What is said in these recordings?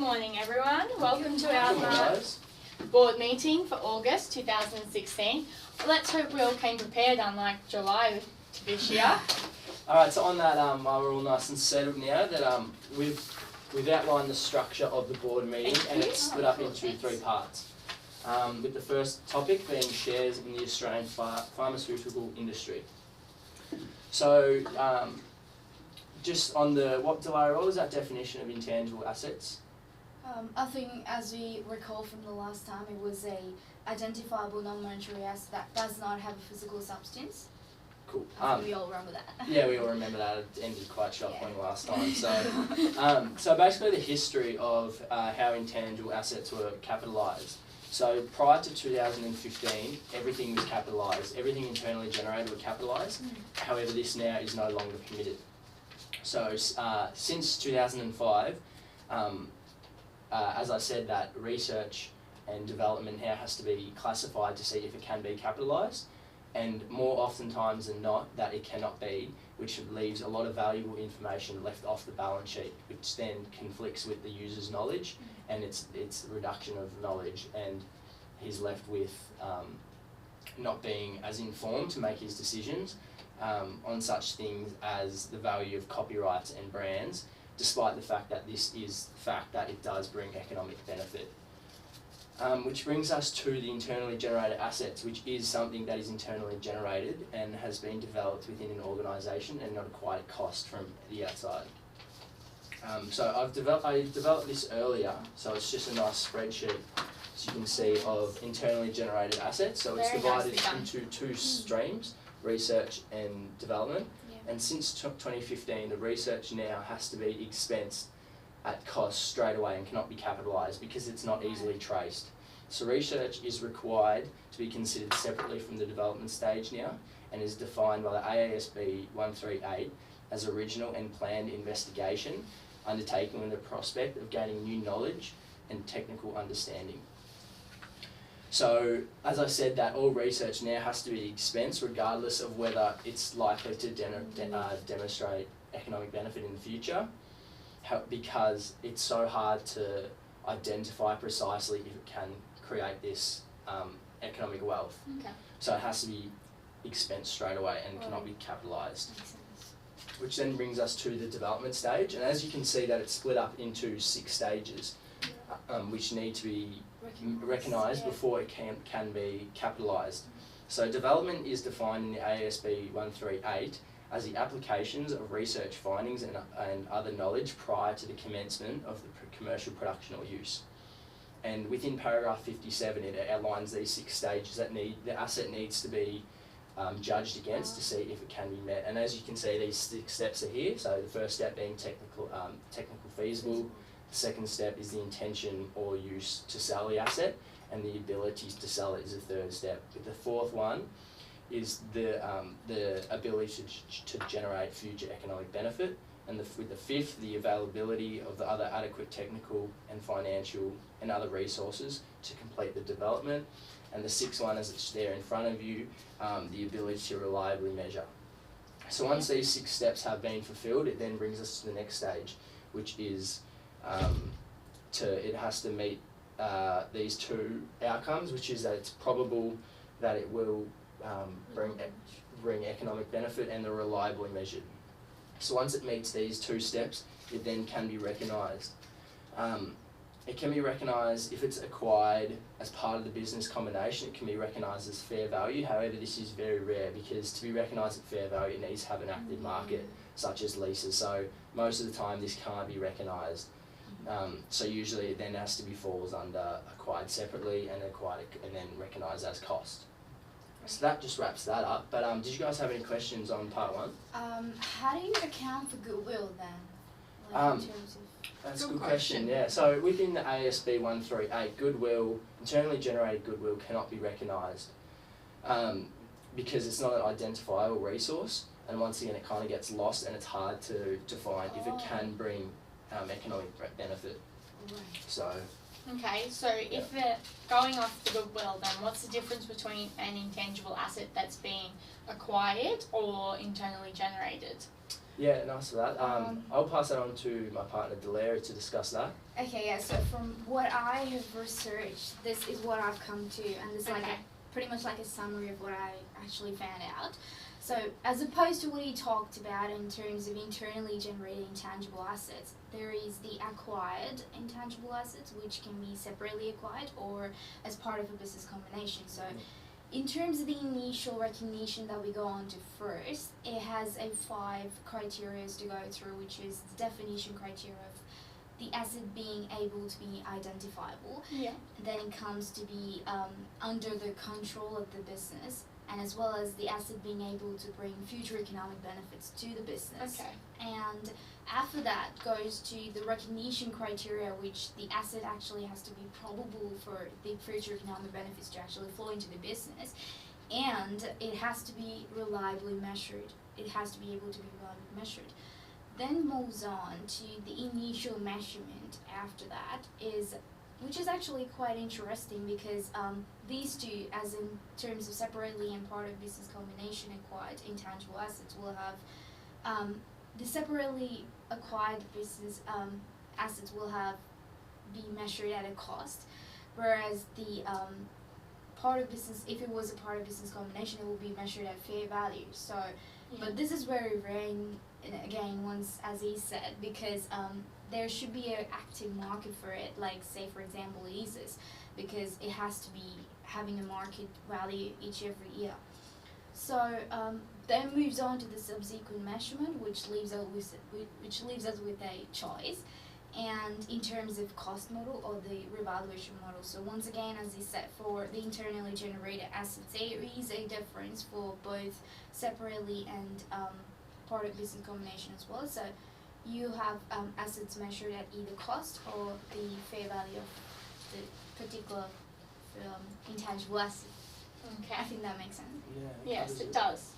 morning everyone, welcome to our board meeting for August 2016. Let's hope we all came prepared, unlike July this year. Alright, so on that, we're all nice and settled now that we've outlined the structure of the board meeting and it's split up into three parts. With the first topic being shares in the Australian pharmaceutical industry. So, just on DULARI, what was that definition of intangible assets? I think, as we recall from the last time, it was a identifiable non-monetary asset that does not have a physical substance. Cool. I think we all remember that. Yeah, we all remember that. It ended quite shockingly last time. So, so basically the history of how intangible assets were capitalised. So prior to 2015, everything was capitalised. Everything internally generated was capitalised. However, this now is no longer permitted. So since 2005, as I said, that research and development now has to be classified to see if it can be capitalised, and more oftentimes than not that it cannot be, which leaves a lot of valuable information left off the balance sheet, which then conflicts with the user's knowledge, and it's a reduction of knowledge, and he's left with not being as informed to make his decisions on such things as the value of copyrights and brands, despite the fact that this is the fact that it does bring economic benefit. Which brings us to the internally generated assets, which is something that is internally generated and has been developed within an organisation and not acquired cost from the outside. So I developed this earlier, so it's just a nice spreadsheet, as you can see, of internally generated assets. So it's divided into two streams, research and development. And since 2015, the research now has to be expensed at cost straight away and cannot be capitalised because it's not easily traced. So research is required to be considered separately from the development stage now, and is defined by the AASB 138 as original and planned investigation undertaken with the prospect of gaining new knowledge and technical understanding. So, as I said, that all research now has to be expensed regardless of whether it's likely to demonstrate economic benefit in the future, because it's so hard to identify precisely if it can create this economic wealth. Okay. So it has to be expensed straight away and cannot be capitalised. Which then brings us to the development stage, and as you can see that it's split up into 6 stages, which need to be recognised before it can be capitalised. So development is defined in the AASB 138 as the applications of research findings and other knowledge prior to the commencement of the commercial production or use. And within paragraph 57 it outlines these 6 stages that the asset needs to be judged against to see if it can be met. And as you can see, these 6 steps are here. So the first step being technical feasible. The second step is the intention or use to sell the asset, and the ability to sell it is the third step. But the fourth one is the ability to generate future economic benefit, and with the fifth, the availability of the other adequate technical and financial and other resources to complete the development, and the sixth one, as it's there in front of you, the ability to reliably measure. So once these 6 steps have been fulfilled, it then brings us to the next stage, which is it has to meet these 2 outcomes, which is that it's probable that it will bring economic benefit, and they're reliably measured. So once it meets these 2 steps, it then can be recognised. It can be recognised if it's acquired as part of the business combination. It can be recognised as fair value. However, this is very rare, because to be recognised at fair value it needs to have an active market, such as leases. So most of the time this can't be recognised. So usually it then has to be falls under acquired separately and then recognised as cost. So that just wraps that up. But did you guys have any questions on part 1? How do you account for goodwill then? In terms of that's a good question, yeah. So within the AASB 138, goodwill, internally generated goodwill cannot be recognised because it's not an identifiable resource, and once again it kind of gets lost and it's hard to find if it can bring economic benefit. Right. So. Okay, so if going off the goodwill, then what's the difference between an intangible asset that's being acquired or internally generated? Yeah, nice for that. I'll pass that on to my partner DULARI to discuss that. Okay, yeah, so from what I have researched, this is what I've come to, and it's like pretty much like a summary of what I actually found out. So, as opposed to what he talked about in terms of internally generated intangible assets, there is the acquired intangible assets, which can be separately acquired or as part of a business combination. So, in terms of the initial recognition that we go on to first, it has 5 criteria to go through, which is the definition criteria of the asset being able to be identifiable. Yeah. Then it comes to be under the control of the business, and as well as the asset being able to bring future economic benefits to the business. Okay. And after that goes to the recognition criteria, which the asset actually has to be probable for the future economic benefits to actually flow into the business, and it has to be reliably measured. It has to be able to be reliably measured. Then moves on to the initial measurement after that which is actually quite interesting because these two, as in terms of separately and part of business combination acquired intangible assets, will have the separately acquired business assets will be measured at a cost, whereas the part of business, if it was a part of business combination, it will be measured at fair value. So, but this is very rare, again, once as he said, because there should be an active market for it, like say for example leases, because it has to be having a market value every year. So then moves on to the subsequent measurement, which leaves us with a choice, and in terms of cost model or the revaluation model. So once again, as he said, for the internally generated assets, there is a difference for both separately and part of business combination as well. So you have assets measured at either cost or the fair value of the particular intangible asset. Okay. I think that makes sense. Yeah. Yes, it does.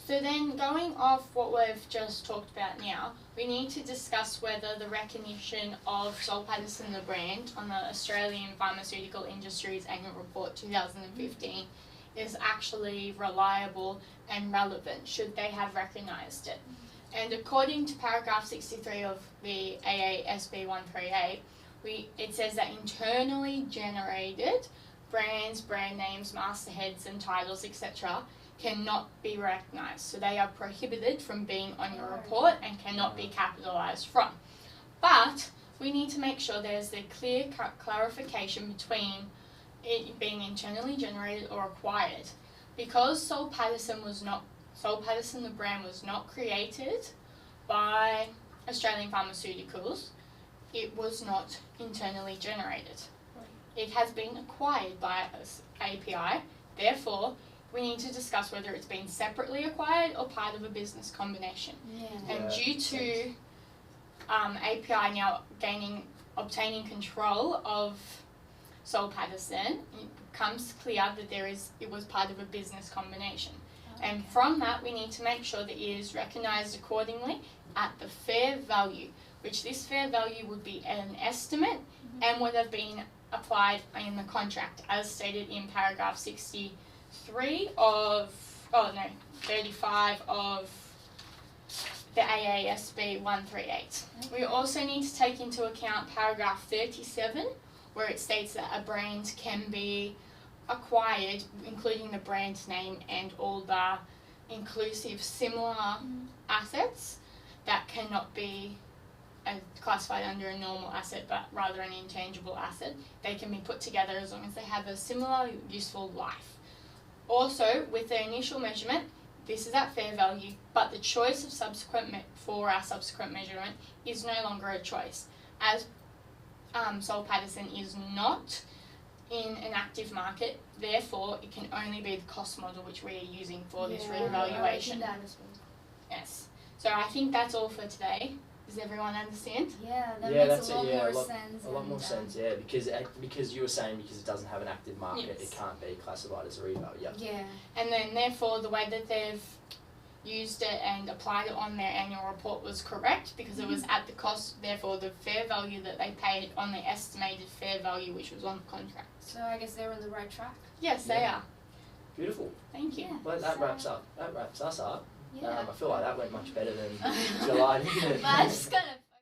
So then, going off what we've just talked about now, we need to discuss whether the recognition of Sol Patterson the brand on the Australian Pharmaceutical Industry's Annual Report 2015 is actually reliable and relevant, should they have recognised it. And according to paragraph 63 of the AASB 138, it says that internally generated brands, brand names, mastheads and titles, etc. cannot be recognised. So they are prohibited from being on your report and cannot be capitalised from. But we need to make sure there's a clear clarification between it being internally generated or acquired. Because Sol Patterson the brand was not created by Australian Pharmaceuticals, it was not internally generated. It has been acquired by API, therefore we need to discuss whether it's been separately acquired or part of a business combination. And due to API now obtaining control of Sol Patterson, it becomes clear that it was part of a business combination. And from that, we need to make sure that it is recognised accordingly at the fair value, which this fair value would be an estimate and would have been applied in the contract, as stated in paragraph 35 of the AASB 138. We also need to take into account paragraph 37, where it states that a brand can be acquired, including the brand name and all the inclusive similar assets that cannot be classified under a normal asset, but rather an intangible asset. They can be put together as long as they have a similar useful life. Also, with the initial measurement, this is at fair value, but the choice of for our subsequent measurement is no longer a choice, as Sol Patterson is not in an active market, therefore it can only be the cost model which we are using for this reevaluation. Yes. So I think that's all for today. Does everyone understand? Yeah, that makes a lot more sense. A lot more sense, yeah, because you were saying because it doesn't have an active market, it can't be classified as a reval. Yeah. And then therefore the way that they've used it and applied it on their annual report was correct, because it was at the cost, therefore the fair value that they paid on the estimated fair value which was on the contract. So I guess they're on the right track. Yes, they are. Beautiful. Thank you. Yeah. Well, that wraps us up. Yeah. I feel like that went much better than July, didn't it? But I just got